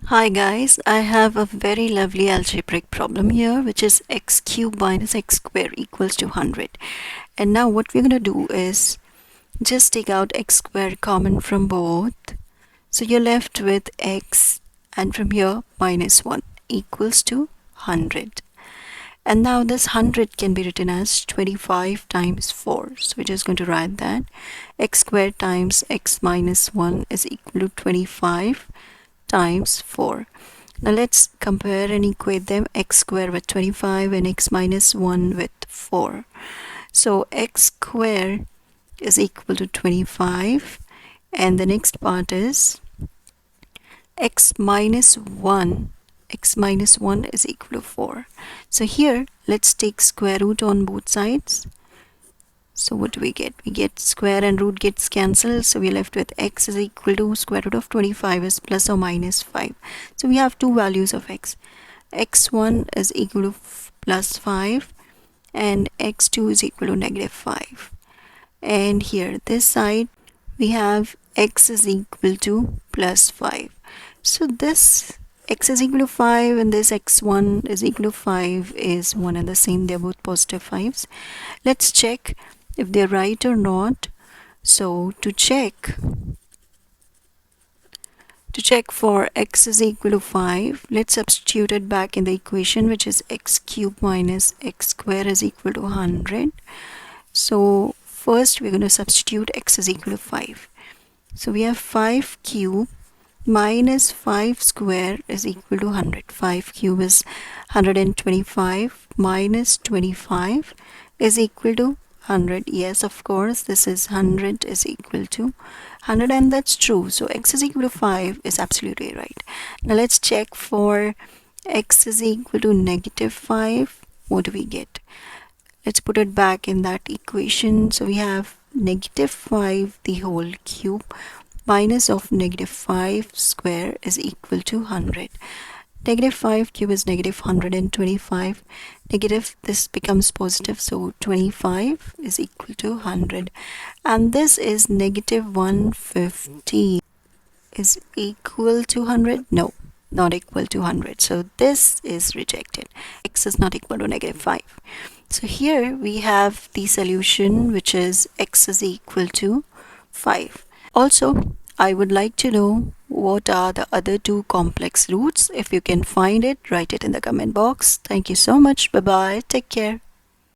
Hi guys, I have a very lovely algebraic problem here, which is x cubed minus x squared equals to 100. And now what we're going to do is just take out x squared common from both. So you're left with x, and from here minus 1 equals to 100. And now this 100 can be written as 25 times 4. So we're just going to write that x squared times x minus 1 is equal to 25 times 4. Now let's compare and equate them, x squared with 25 and x minus 1 with 4. So x squared is equal to 25, and the next part is x minus 1. X minus 1 is equal to 4. So here let's take square root on both sides. So what do we get? We get square and root gets cancelled. So we're left with x is equal to square root of 25 is plus or minus 5. So we have two values of x. x1 is equal to plus 5 and x2 is equal to negative 5. And here this side we have x is equal to plus 5. So this x is equal to 5 and this x1 is equal to 5 is one and the same. They're both positive 5s. Let's check if they're right or not. So to check for x is equal to 5, let's substitute it back in the equation, which is x cubed minus x squared is equal to 100. So first we're going to substitute x is equal to 5. So we have 5 cubed minus 5 square is equal to 100. 5 cube is 125 minus 25 is equal to 100. Yes, of course, this is 100 is equal to 100, and that's true. So x is equal to 5 is absolutely right. Now let's check for x is equal to negative 5. What do we get? Let's put it back in that equation. So we have negative 5 the whole cube minus of negative 5 square is equal to 100. Negative 5 cube is negative 125. Negative, this becomes positive, so 25 is equal to 100. And this is negative 150 is equal to 100. No, not equal to 100. So this is rejected. X is not equal to negative 5. So here we have the solution, which is x is equal to 5. Also, I would like to know what are the other two complex roots. If you can find it, write it in the comment box. Thank you so much. Bye bye. Take care.